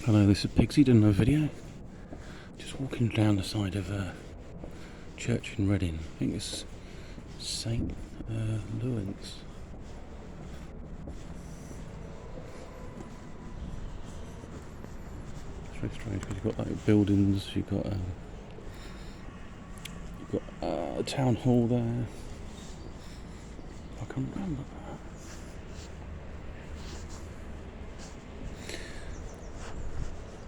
Hello, this is Pixie doing a video. Just walking down the side of a church in Reading. I think it's St. Lawrence. It's very strange because you've got like buildings, you've got a town hall there. I can't remember that.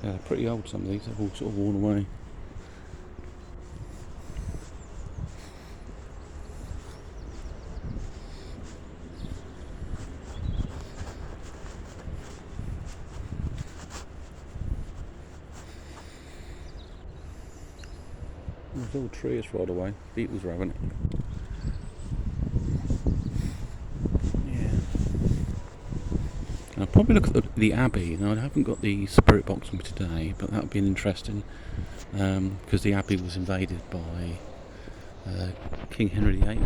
Yeah, they're pretty old, some of these. They've all sort of worn away. There's all trees right away. Beetles are having it. Yeah. And I'll probably look at the Abbey. Now, I haven't got the spirit box with me today, but that would be interesting because the Abbey was invaded by King Henry VIII.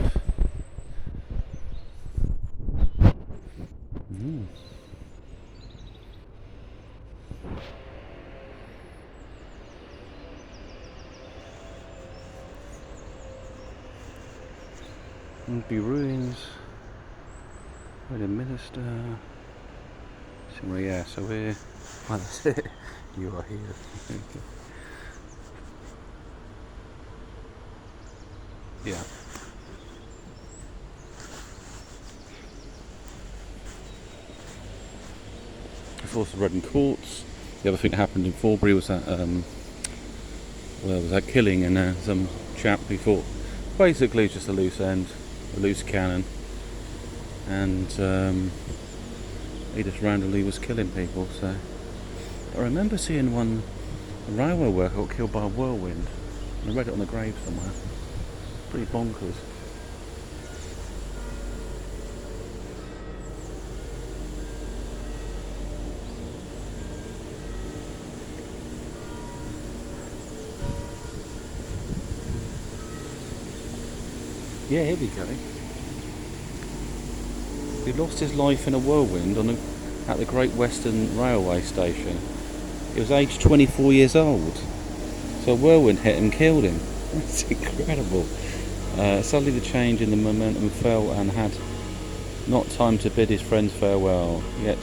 Mm. Abbey ruins. Where the minister. So, yeah, so we're. Well, that's it. You are here. Yeah. Of course, the Reading Courts. The other thing that happened in Forbury was that that killing, and some chap who thought basically just a loose end, a loose cannon, and he just randomly was killing people. So I remember seeing a railway worker got killed by a whirlwind. I read it on the grave somewhere. Pretty bonkers. Yeah, here we go. He lost his life in a whirlwind at the Great Western Railway station. He was aged 24 years old. So a whirlwind hit and killed him. That's incredible. Suddenly the change in the momentum fell and had not time to bid his friends farewell. Yet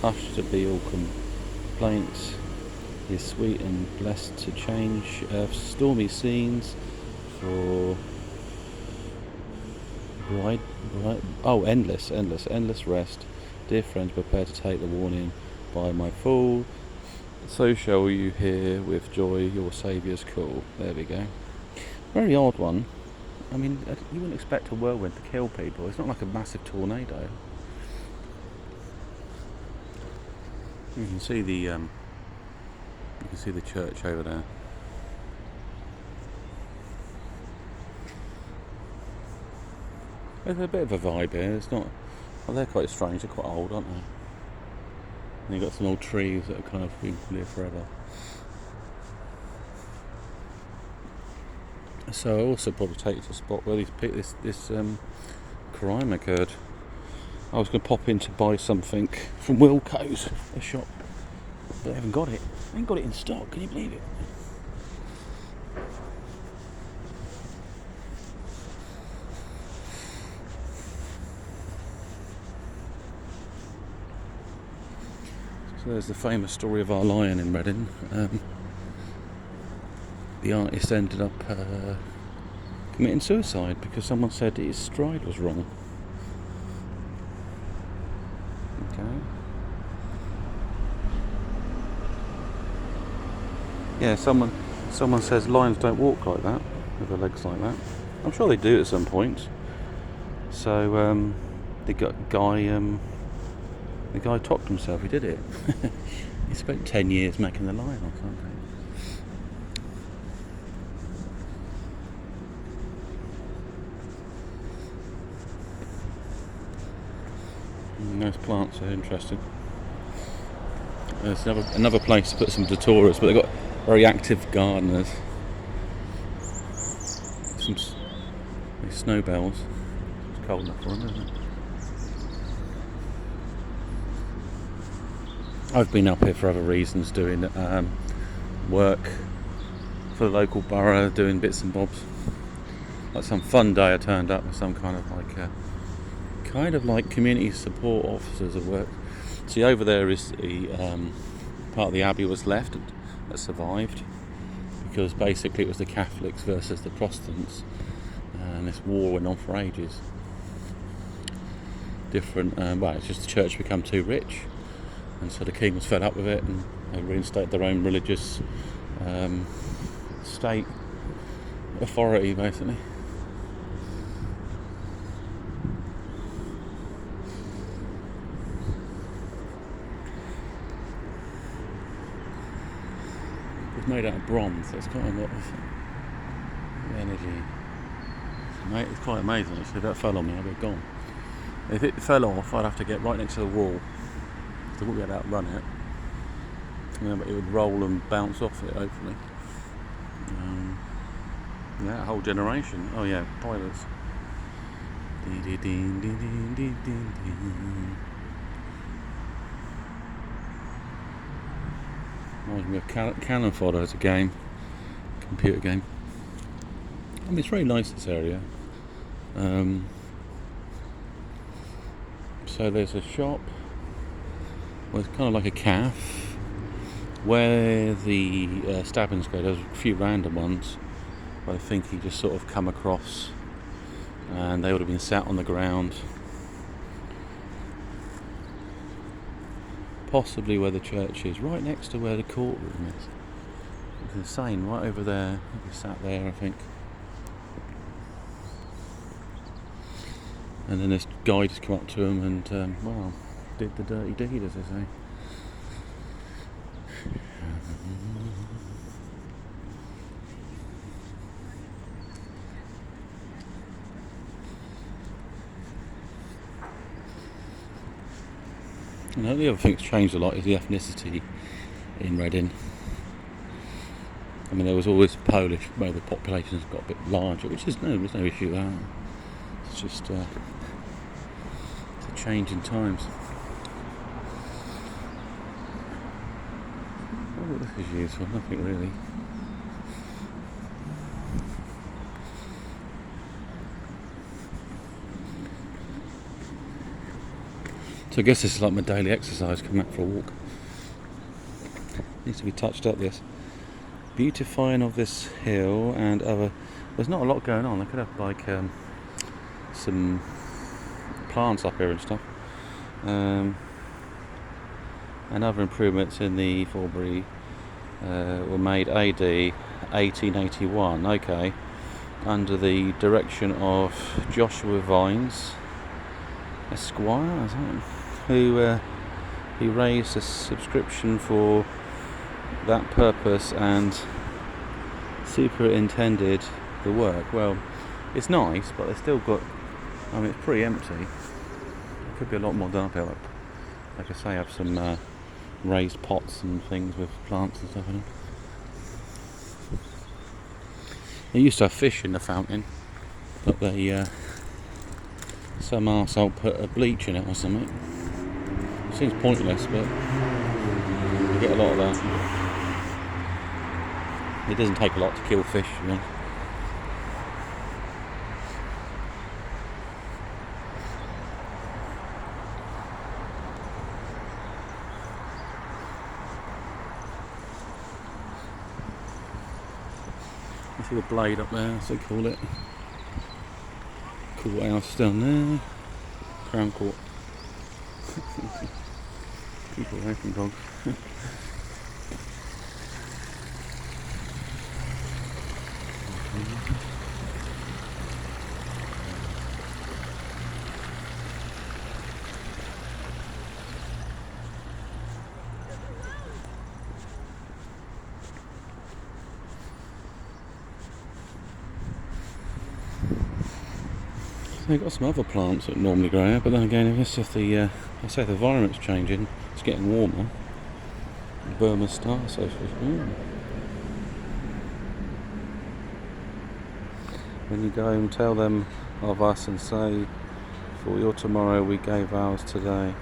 hushed to be all complaints. He is sweet and blessed to change stormy scenes for endless rest. Dear friends, prepare to take the warning by my fall. So shall you hear with joy your Saviour's call. There we go. Very odd one. I mean, you wouldn't expect a whirlwind to kill people. It's not like a massive tornado. You can see the church over there. There's a bit of a vibe here. It's not. Well, they're quite strange. They're quite old, aren't they? And you've got some old trees that have kind of been there forever. So I also probably take you to a spot where this crime occurred. I was going to pop in to buy something from Wilco's, a shop, but they haven't got it. They ain't got it in stock. Can you believe it? So there's the famous story of our lion in Reading. The artist ended up committing suicide because someone said his stride was wrong. Okay. Yeah, someone says lions don't walk like that, with their legs like that. I'm sure they do at some point. So the guy topped himself. He did it. He spent 10 years making the lion or something. Those plants are interesting. There's another place to put some daturas, but they've got very active gardeners. These snowbells. It's cold enough for them, isn't it? I've been up here for other reasons, doing work for the local borough, doing bits and bobs. Like some fun day I turned up with some kind of like community support officers at work. See, over there is the part of the Abbey was left that survived, because basically it was the Catholics versus the Protestants, and this war went on for ages. It's just the church become too rich, and so the king was fed up with it, and they reinstated their own religious state authority, basically. It's made out of bronze, so it's quite a lot of energy. It's quite amazing, actually. If that fell on me, I'd be gone. If it fell off, I'd have to get right next to the wall, so I wouldn't be able to outrun it. But it would roll and bounce off it, hopefully. A whole generation. Oh yeah, pilots. Reminds me of Cannon Fodder as a game, computer game. I mean, it's very nice, this area. So there's a shop, well, it's kind of like a cafe, where the stabbings go. There's a few random ones, but I think he just sort of come across, and they would have been sat on the ground, possibly where the church is, right next to where the courtroom is. It's insane, right over there. He sat there, I think. And then this guy just come up to him and, did the dirty deed, as they say. The other thing that's changed a lot is the ethnicity in Reading. I mean, there was always Polish, where the population's got a bit larger, which is there's no issue with that. It's just it's a change in times. Oh, this is useful. Nothing really. So I guess this is like my daily exercise, coming out for a walk. Needs to be touched up, this. Beautifying of this hill and other... There's not a lot going on. I could have like some plants up here and stuff. And other improvements in the Forbury were made AD 1881, okay, under the direction of Joshua Vines, Esquire, is that? Who he raised a subscription for that purpose and superintended the work. Well, it's nice, but they've still got... I mean, it's pretty empty. There could be a lot more done up here. Like I say, have some raised pots and things with plants and stuff in them. They used to have fish in the fountain, but they some arsehole put a bleach in it or something. It seems pointless, but you get a lot of that. It doesn't take a lot to kill fish, you know. You see the blade up there, as they call it. Courthouse down there. Crown Court. Keep away from dogs. They've got some other plants that normally grow here, but then again, if the environment's changing, it's getting warmer. Burma star, so when you go home, tell them of us and say, for your tomorrow we gave ours today.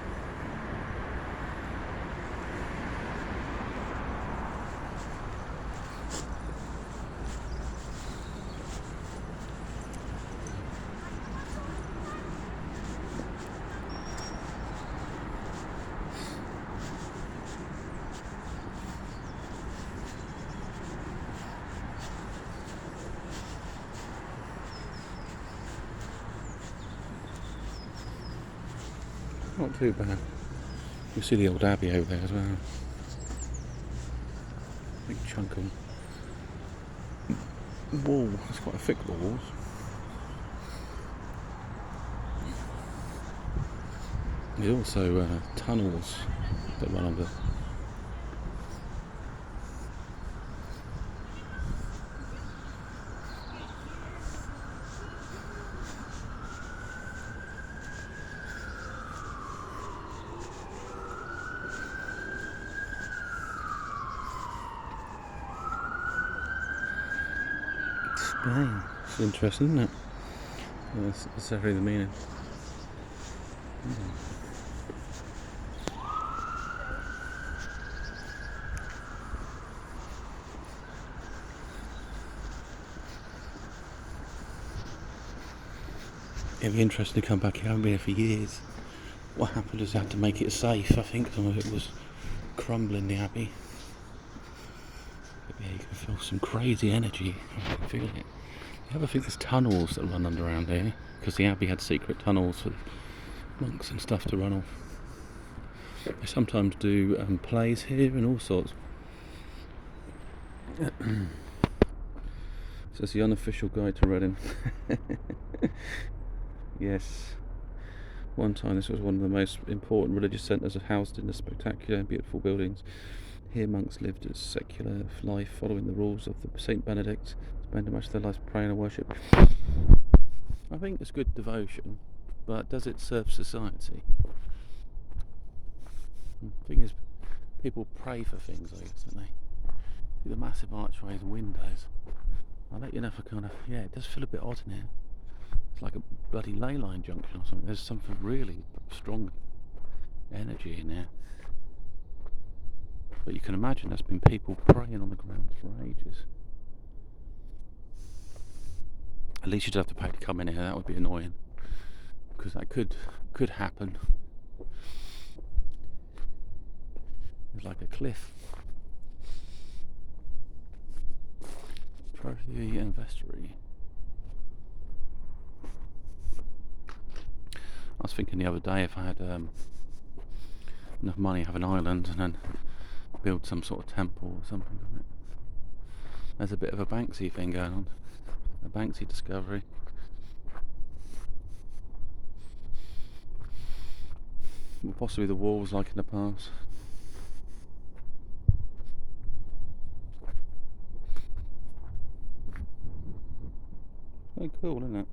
Not too bad. You see the old Abbey over there as well. Big chunk of wall. It's quite a thick walls. There's also tunnels that run under. Spain. It's interesting, isn't it? That's necessarily the meaning. It'd be interesting to come back here. I haven't been here for years. What happened is they had to make it safe. I think some of it was crumbling, the Abbey. But yeah, you can feel some crazy energy. I can feel it. You ever think there's tunnels that run underground here? Because the Abbey had secret tunnels for monks and stuff to run off. They sometimes do plays here and all sorts. So it's the unofficial guide to Reading. Yes. One time this was one of the most important religious centres housed in the spectacular and beautiful buildings. Here monks lived a secular life following the rules of the Saint Benedict, spending much of their lives praying and worship. I think it's good devotion, but does it serve society? The thing is, people pray for things, I guess, don't they? See the massive archways and windows. I let you know for kind of, yeah, it does feel a bit odd in here. It's like a bloody ley line junction or something. There's something really strong energy in there. But you can imagine there's been people praying on the ground for ages. At least you'd have to pay to come in here. That would be annoying, because that could happen. It's like a cliff. Trophy and vestry. I was thinking the other day, if I had enough money, have an island and then build some sort of temple or something on it. There's a bit of a Banksy thing going on. A Banksy discovery. Possibly the walls like in the past. Very cool, isn't it?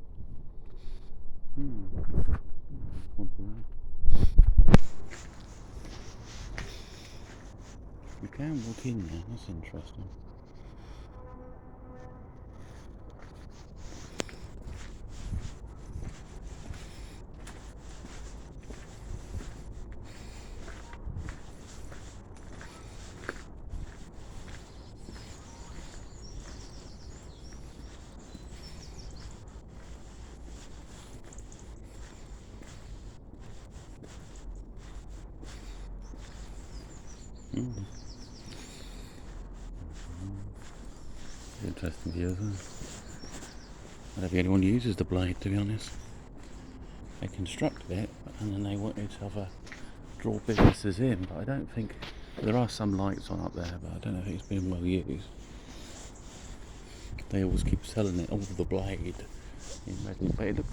You can walk in there, that's interesting. Interesting view, isn't it? I don't think anyone uses the blade, to be honest. They constructed it and then they wanted to draw businesses in, but I don't think there are some lights on up there, but I don't know if it's been well used. They always keep selling it over the blade in Reading, but it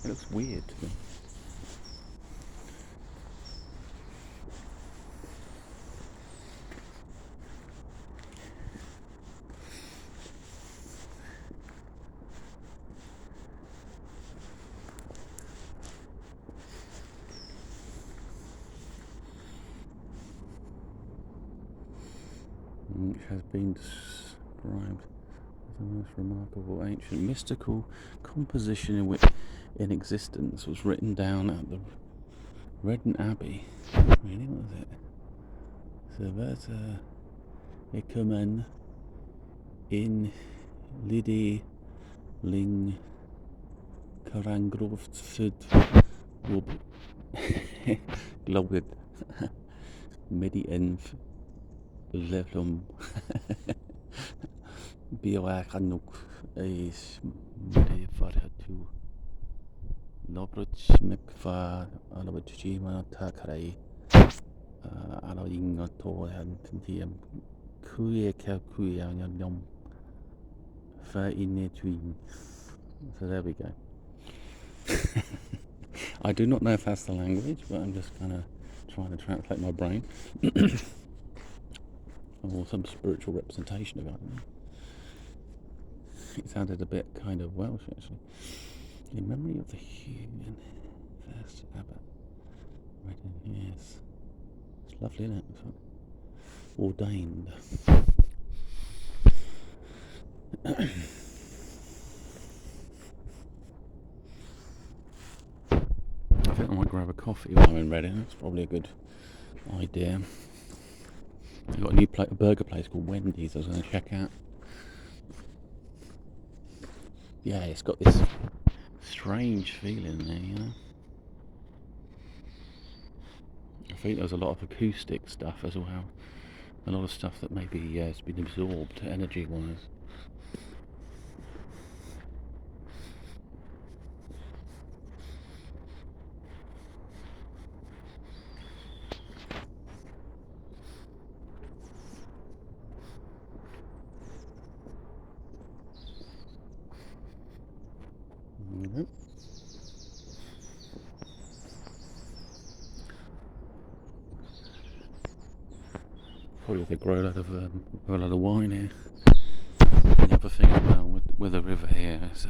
looks weird to me. Which has been described as the most remarkable ancient mystical composition in existence, was written down at the Reading Abbey. Really, what was it? Serveta Ecumen in Lidi Ling Karangrovsfud Globid Medienv Levlum Bioakanuk is Farhatu Lobruch McFar Alabajima Takai Alaingato and Tiam Kuya Kakuya and Yom Fa in twin. So there we go. I do not know if that's the language, but I'm just kind of trying to translate my brain. Or some spiritual representation of it. It sounded a bit kind of Welsh, actually. In memory of the human first Abbey. Yes. It's lovely, isn't it? It's ordained. I think I might grab a coffee while I'm in Reading. That's probably a good idea. They've got a new burger place called Wendy's I was going to check out. Yeah, it's got this strange feeling there, you know. I think there's a lot of acoustic stuff as well. A lot of stuff that maybe has been absorbed energy-wise. Mm-hmm. Probably they grow a lot of wine here. The other thing as well with the river here is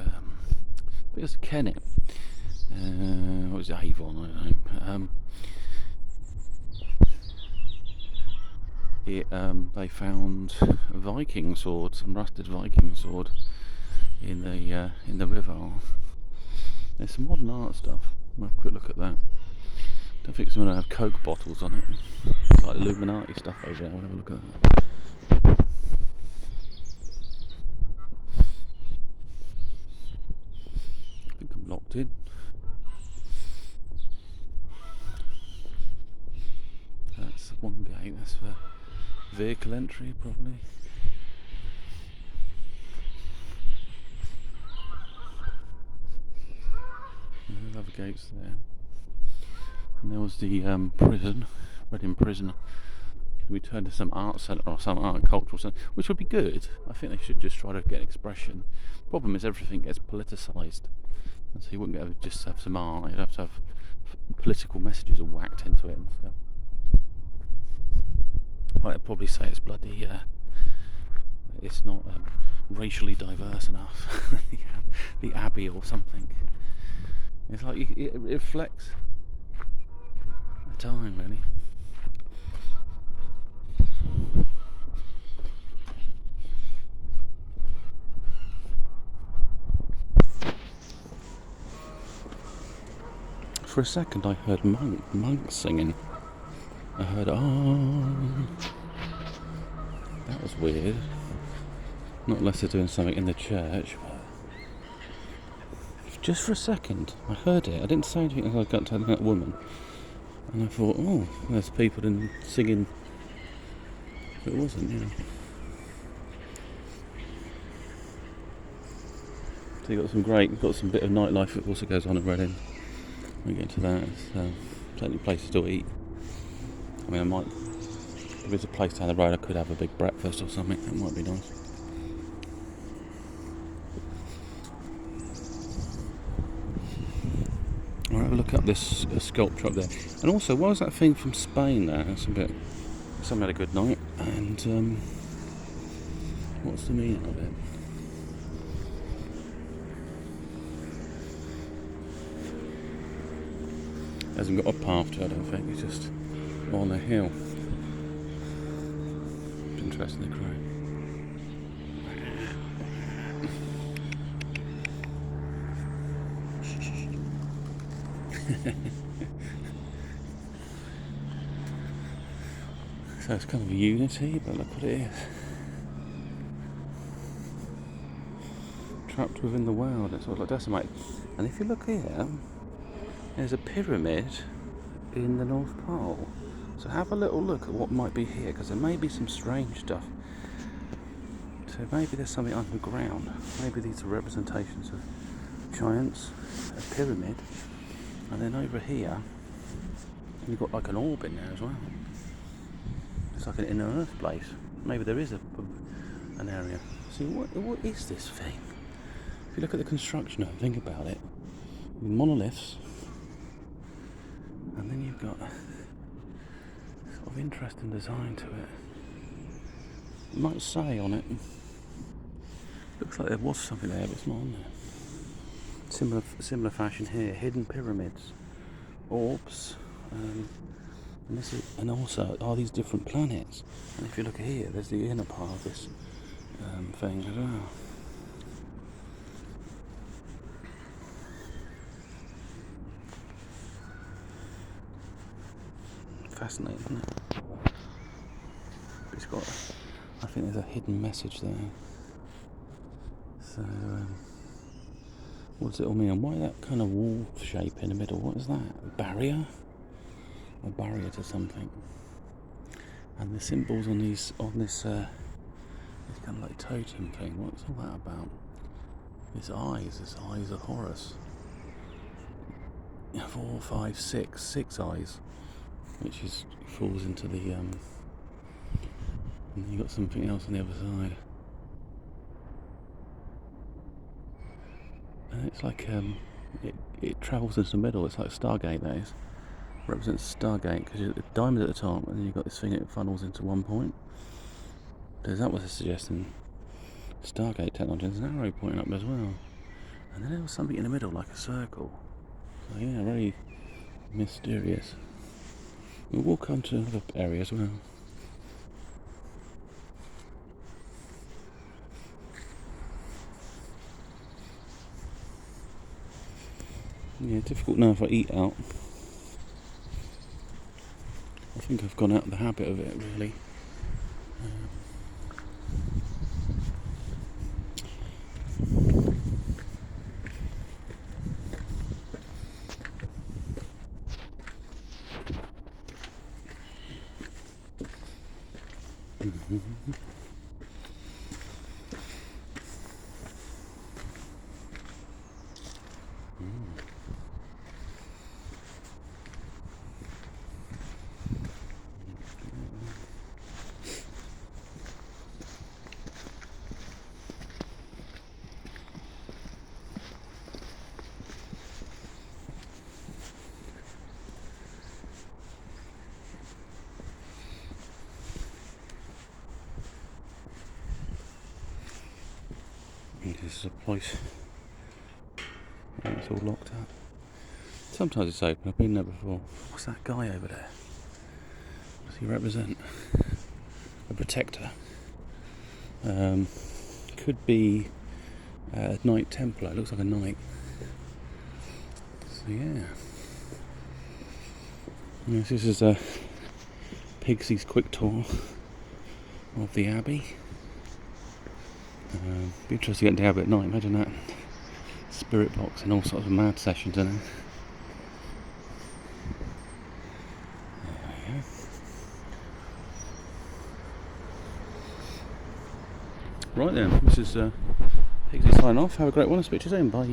it's Kennet. What was it, Avon? I don't know. They found a Viking sword, some rusted Viking sword, in the river. There's some modern art stuff. We'll have a quick look at that. Don't think it's going to have Coke bottles on it. It's like Illuminati stuff over there. We'll have a look at that. I think I'm locked in. That's one gate. That's for vehicle entry, probably. There's other gates there. And there was the prison, Reading Prison. We turned to some art centre or some art and cultural centre, which would be good. I think they should just try to get expression. Problem is everything gets politicised, and so you wouldn't be able to just have some art. You'd have to have political messages whacked into it and stuff. I'd probably say it's bloody. It's not racially diverse enough. The Abbey or something. It's like it reflects the time, really. For a second I heard monks singing. I heard, that was weird. Not unless they're doing something in the church. Just for a second, I heard it. I didn't say anything as I got to that woman. And I thought, there's people singing. But it wasn't, you know. So you've got some bit of nightlife that also goes on at Reading. We get into that. There's plenty of places to eat. I mean, if there's a place down the road, I could have a big breakfast or something. That might be nice. I'll have a look up this sculpture up there. And also, what was that thing from Spain there? Some had a good night. And what's the meaning of it? Hasn't got a path to it, I don't think. It's just on a hill. It's interesting, the crow. So it's kind of a unity, but look what it is. Trapped within the world, it's sort of like decimated. And if you look here, there's a pyramid in the North Pole. So have a little look at what might be here, because there may be some strange stuff. So maybe there's something underground. Maybe these are representations of giants, a pyramid. And then over here, you've got like an orb in there as well. It's like an inner earth place. Maybe there is an area. See, what is this thing? If you look at the construction and think about it, monoliths, and then you've got sort of interesting design to it. You might say on it, looks like there was something there, but it's not on there. Similar fashion here, hidden pyramids, orbs, and also are these different planets. And if you look here, there's the inner part of this thing as well. Fascinating, isn't it? It's got, I think there's a hidden message there. So, what does it all mean? And why that kind of wall shape in the middle? What is that? A barrier? A barrier to something. And the symbols on this kind of like totem thing. What's all that about? This eyes of Horus. 4, 5, 6 eyes, which falls into the and then you got something else on the other side. And it's like it travels into the middle. It's like Stargate, that is. Represents Stargate because the diamond at the top, and then you've got this thing that funnels into one point. Because that was suggesting Stargate technology. There's an arrow pointing up as well, and then there was something in the middle like a circle. So yeah, very mysterious. We'll walk on to another area as well. Yeah, difficult now if I eat out. I think I've gone out of the habit of it, really. This is a place. It's all locked up. Sometimes it's open. I've been there before. What's that guy over there? What does he represent? A protector. Could be a Knight Templar. It looks like a knight. So yeah. Yes, this is a Pigsy's quick tour of the Abbey. Be interesting to get into Abbey at night. Imagine that. Spirit box and all sorts of mad sessions in it. There we go. Right then, this is Pigsy signing off. Have a great one. I'll speak to you soon. Bye.